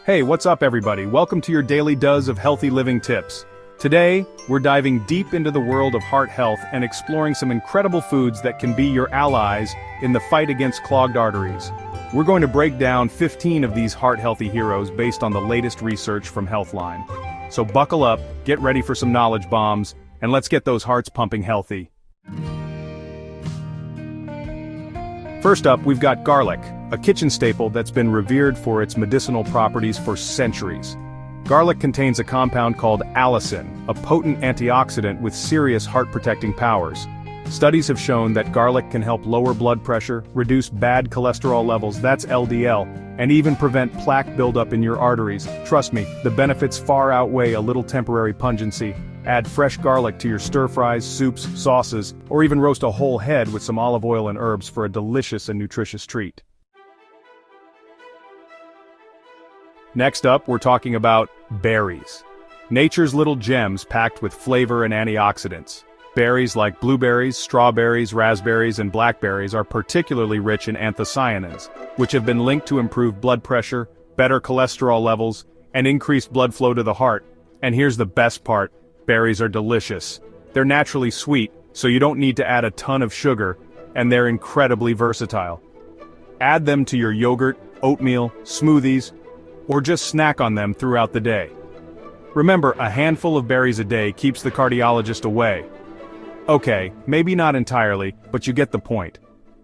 Hey, what's up everybody? Welcome to your daily dose of healthy living tips. Today, we're diving deep into the world of heart health and exploring some incredible foods that can be your allies in the fight against clogged arteries. We're going to break down 15 of these heart-healthy heroes based on the latest research from Healthline. So buckle up, get ready for some knowledge bombs, and let's get those hearts pumping healthy. First up, we've got garlic, a kitchen staple that's been revered for its medicinal properties for centuries. Garlic contains a compound called allicin, a potent antioxidant with serious heart-protecting powers. Studies have shown that garlic can help lower blood pressure, reduce bad cholesterol levels, that's LDL, and even prevent plaque buildup in your arteries. Trust me, the benefits far outweigh a little temporary pungency. Add fresh garlic to your stir-fries, soups, sauces, or even roast a whole head with some olive oil and herbs for a delicious and nutritious treat. Next up, we're talking about berries. Nature's little gems packed with flavor and antioxidants. Berries like blueberries, strawberries, raspberries, and blackberries are particularly rich in anthocyanins, which have been linked to improved blood pressure, better cholesterol levels, and increased blood flow to the heart. And here's the best part. Berries are delicious. They're naturally sweet, so you don't need to add a ton of sugar, and they're incredibly versatile. Add them to your yogurt, oatmeal, smoothies, or just snack on them throughout the day. Remember, a handful of berries a day keeps the cardiologist away. Okay, maybe not entirely, but you get the point.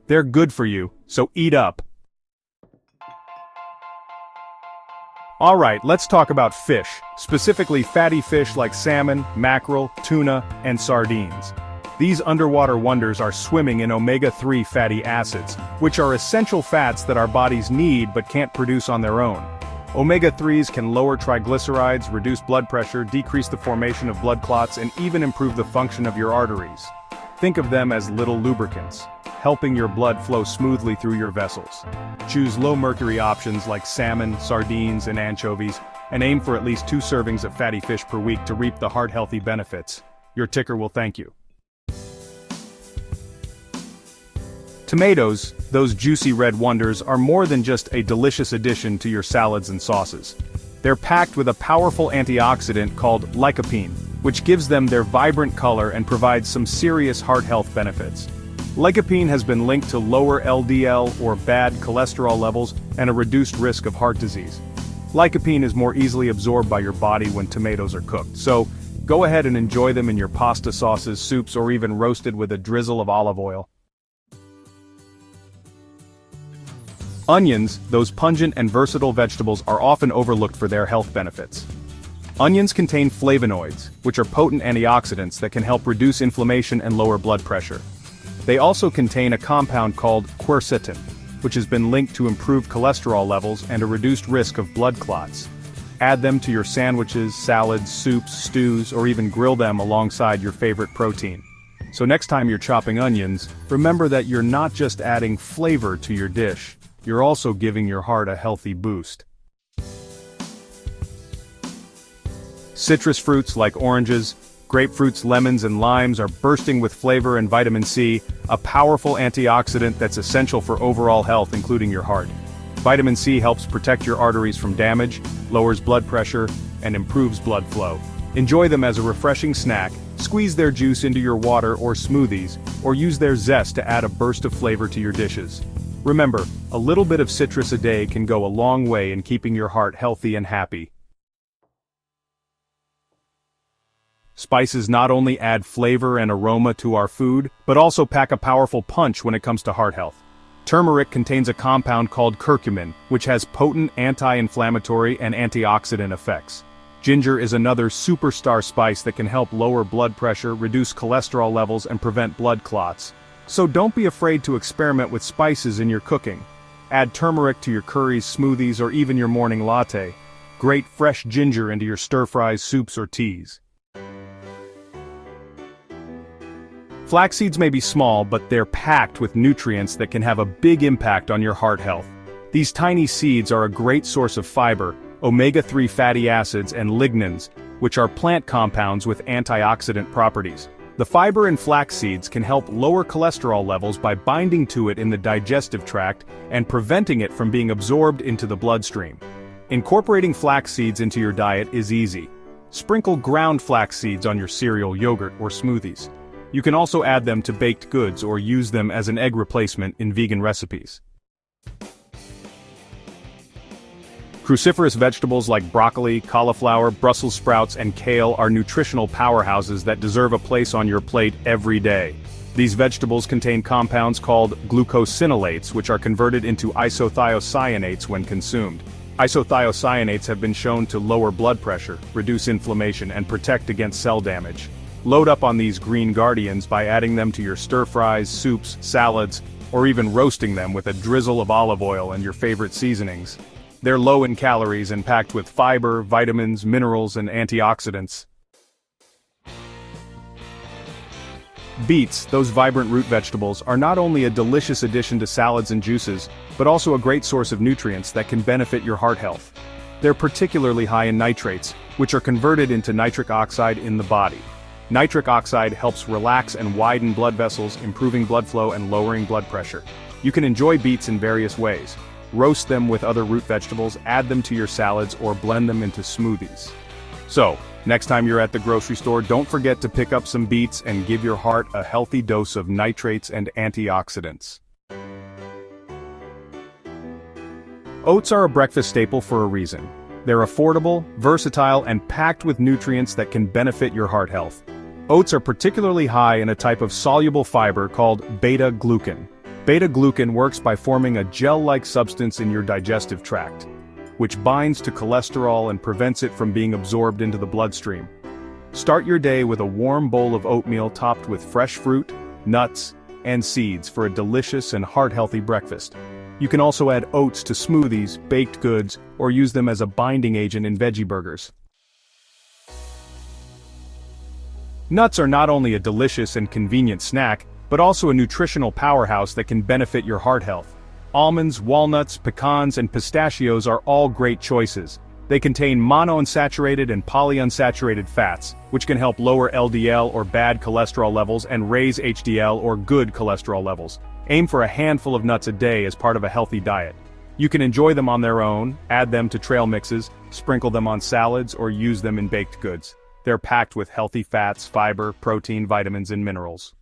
They're good for you, so eat up. Alright, let's talk about fish, specifically fatty fish like salmon, mackerel, tuna, and sardines. These underwater wonders are swimming in omega-3 fatty acids, which are essential fats that our bodies need but can't produce on their own. Omega-3s can lower triglycerides, reduce blood pressure, decrease the formation of blood clots, and even improve the function of your arteries. Think of them as little lubricants, helping your blood flow smoothly through your vessels. Choose low-mercury options like salmon, sardines, and anchovies, and aim for at least 2 servings of fatty fish per week to reap the heart-healthy benefits. Your ticker will thank you. Tomatoes, those juicy red wonders, are more than just a delicious addition to your salads and sauces. They're packed with a powerful antioxidant called lycopene, which gives them their vibrant color and provides some serious heart health benefits. Lycopene has been linked to lower LDL or bad cholesterol levels and a reduced risk of heart disease. Lycopene is more easily absorbed by your body when tomatoes are cooked, so go ahead and enjoy them in your pasta sauces, soups, or even roasted with a drizzle of olive oil. Onions, those pungent and versatile vegetables, are often overlooked for their health benefits. Onions contain flavonoids, which are potent antioxidants that can help reduce inflammation and lower blood pressure. They also contain a compound called quercetin, which has been linked to improved cholesterol levels and a reduced risk of blood clots. Add them to your sandwiches, salads, soups, stews, or even grill them alongside your favorite protein. So next time you're chopping onions, remember that you're not just adding flavor to your dish, you're also giving your heart a healthy boost. Citrus fruits like oranges, grapefruits, lemons, and limes are bursting with flavor and vitamin C, a powerful antioxidant that's essential for overall health, including your heart. Vitamin C helps protect your arteries from damage, lowers blood pressure, and improves blood flow. Enjoy them as a refreshing snack, squeeze their juice into your water or smoothies, or use their zest to add a burst of flavor to your dishes. Remember, a little bit of citrus a day can go a long way in keeping your heart healthy and happy. Spices not only add flavor and aroma to our food, but also pack a powerful punch when it comes to heart health. Turmeric contains a compound called curcumin, which has potent anti-inflammatory and antioxidant effects. Ginger is another superstar spice that can help lower blood pressure, reduce cholesterol levels, and prevent blood clots. So don't be afraid to experiment with spices in your cooking. Add turmeric to your curries, smoothies, or even your morning latte. Grate fresh ginger into your stir-fries, soups, or teas. Flax seeds may be small, but they're packed with nutrients that can have a big impact on your heart health. These tiny seeds are a great source of fiber, omega-3 fatty acids, and lignans, which are plant compounds with antioxidant properties. The fiber in flax seeds can help lower cholesterol levels by binding to it in the digestive tract and preventing it from being absorbed into the bloodstream. Incorporating flax seeds into your diet is easy. Sprinkle ground flax seeds on your cereal, yogurt, or smoothies. You can also add them to baked goods or use them as an egg replacement in vegan recipes. Cruciferous vegetables like broccoli, cauliflower, Brussels sprouts, and kale are nutritional powerhouses that deserve a place on your plate every day. These vegetables contain compounds called glucosinolates, which are converted into isothiocyanates when consumed. Isothiocyanates have been shown to lower blood pressure, reduce inflammation, and protect against cell damage. Load up on these green guardians by adding them to your stir-fries, soups, salads, or even roasting them with a drizzle of olive oil and your favorite seasonings. They're low in calories and packed with fiber, vitamins, minerals, and antioxidants. Beets, those vibrant root vegetables, are not only a delicious addition to salads and juices, but also a great source of nutrients that can benefit your heart health. They're particularly high in nitrates, which are converted into nitric oxide in the body. Nitric oxide helps relax and widen blood vessels, improving blood flow and lowering blood pressure. You can enjoy beets in various ways. Roast them with other root vegetables, add them to your salads, or blend them into smoothies. So, next time you're at the grocery store, don't forget to pick up some beets and give your heart a healthy dose of nitrates and antioxidants. Oats are a breakfast staple for a reason. They're affordable, versatile, and packed with nutrients that can benefit your heart health. Oats are particularly high in a type of soluble fiber called beta-glucan. Beta-glucan works by forming a gel-like substance in your digestive tract, which binds to cholesterol and prevents it from being absorbed into the bloodstream. Start your day with a warm bowl of oatmeal topped with fresh fruit, nuts, and seeds for a delicious and heart-healthy breakfast. You can also add oats to smoothies, baked goods, or use them as a binding agent in veggie burgers. Nuts are not only a delicious and convenient snack, but also a nutritional powerhouse that can benefit your heart health. Almonds, walnuts, pecans, and pistachios are all great choices. They contain monounsaturated and polyunsaturated fats, which can help lower LDL or bad cholesterol levels and raise HDL or good cholesterol levels. Aim for a handful of nuts a day as part of a healthy diet. You can enjoy them on their own, add them to trail mixes, sprinkle them on salads, or use them in baked goods. They're packed with healthy fats, fiber, protein, vitamins, and minerals.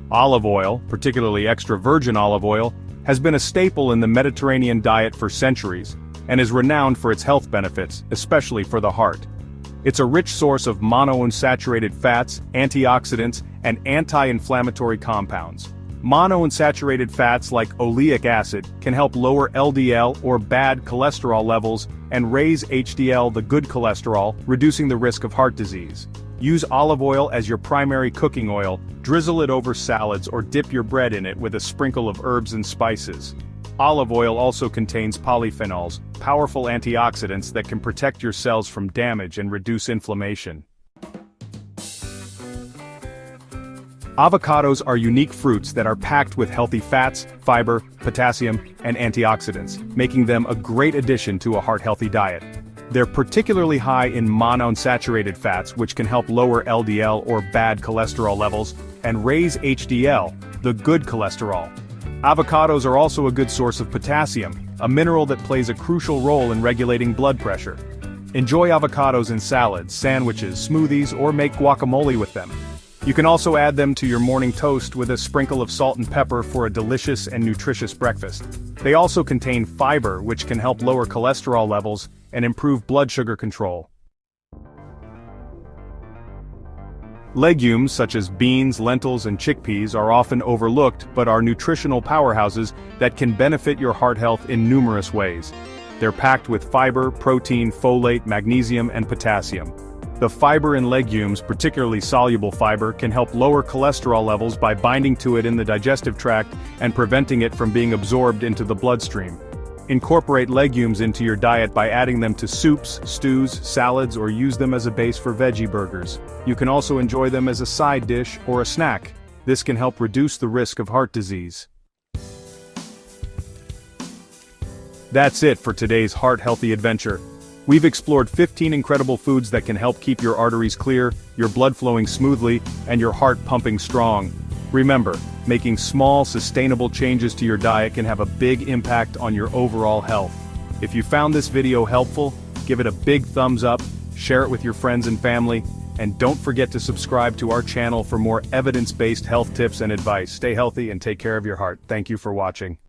Olive oil, particularly extra virgin olive oil, has been a staple in the Mediterranean diet for centuries, and is renowned for its health benefits, especially for the heart. It's a rich source of monounsaturated fats, antioxidants, and anti-inflammatory compounds. Monounsaturated fats like oleic acid can help lower LDL or bad cholesterol levels and raise HDL, the good cholesterol, reducing the risk of heart disease. Use olive oil as your primary cooking oil, drizzle it over salads or dip your bread in it with a sprinkle of herbs and spices. Olive oil also contains polyphenols, powerful antioxidants that can protect your cells from damage and reduce inflammation. Avocados are unique fruits that are packed with healthy fats, fiber, potassium, and antioxidants, making them a great addition to a heart-healthy diet. They're particularly high in monounsaturated fats, which can help lower LDL or bad cholesterol levels, and raise HDL, the good cholesterol. Avocados are also a good source of potassium, a mineral that plays a crucial role in regulating blood pressure. Enjoy avocados in salads, sandwiches, smoothies, or make guacamole with them. You can also add them to your morning toast with a sprinkle of salt and pepper for a delicious and nutritious breakfast. They also contain fiber, which can help lower cholesterol levels and improve blood sugar control. Legumes such as beans, lentils, and chickpeas are often overlooked but are nutritional powerhouses that can benefit your heart health in numerous ways. They're packed with fiber, protein, folate, magnesium, and potassium. The fiber in legumes, particularly soluble fiber, can help lower cholesterol levels by binding to it in the digestive tract and preventing it from being absorbed into the bloodstream. Incorporate legumes into your diet by adding them to soups, stews, salads, or use them as a base for veggie burgers. You can also enjoy them as a side dish or a snack. This can help reduce the risk of heart disease. That's it for today's heart-healthy adventure. We've explored 15 incredible foods that can help keep your arteries clear, your blood flowing smoothly, and your heart pumping strong. Remember, making small, sustainable changes to your diet can have a big impact on your overall health. If you found this video helpful, give it a big thumbs up, share it with your friends and family, and don't forget to subscribe to our channel for more evidence-based health tips and advice. Stay healthy and take care of your heart. Thank you for watching.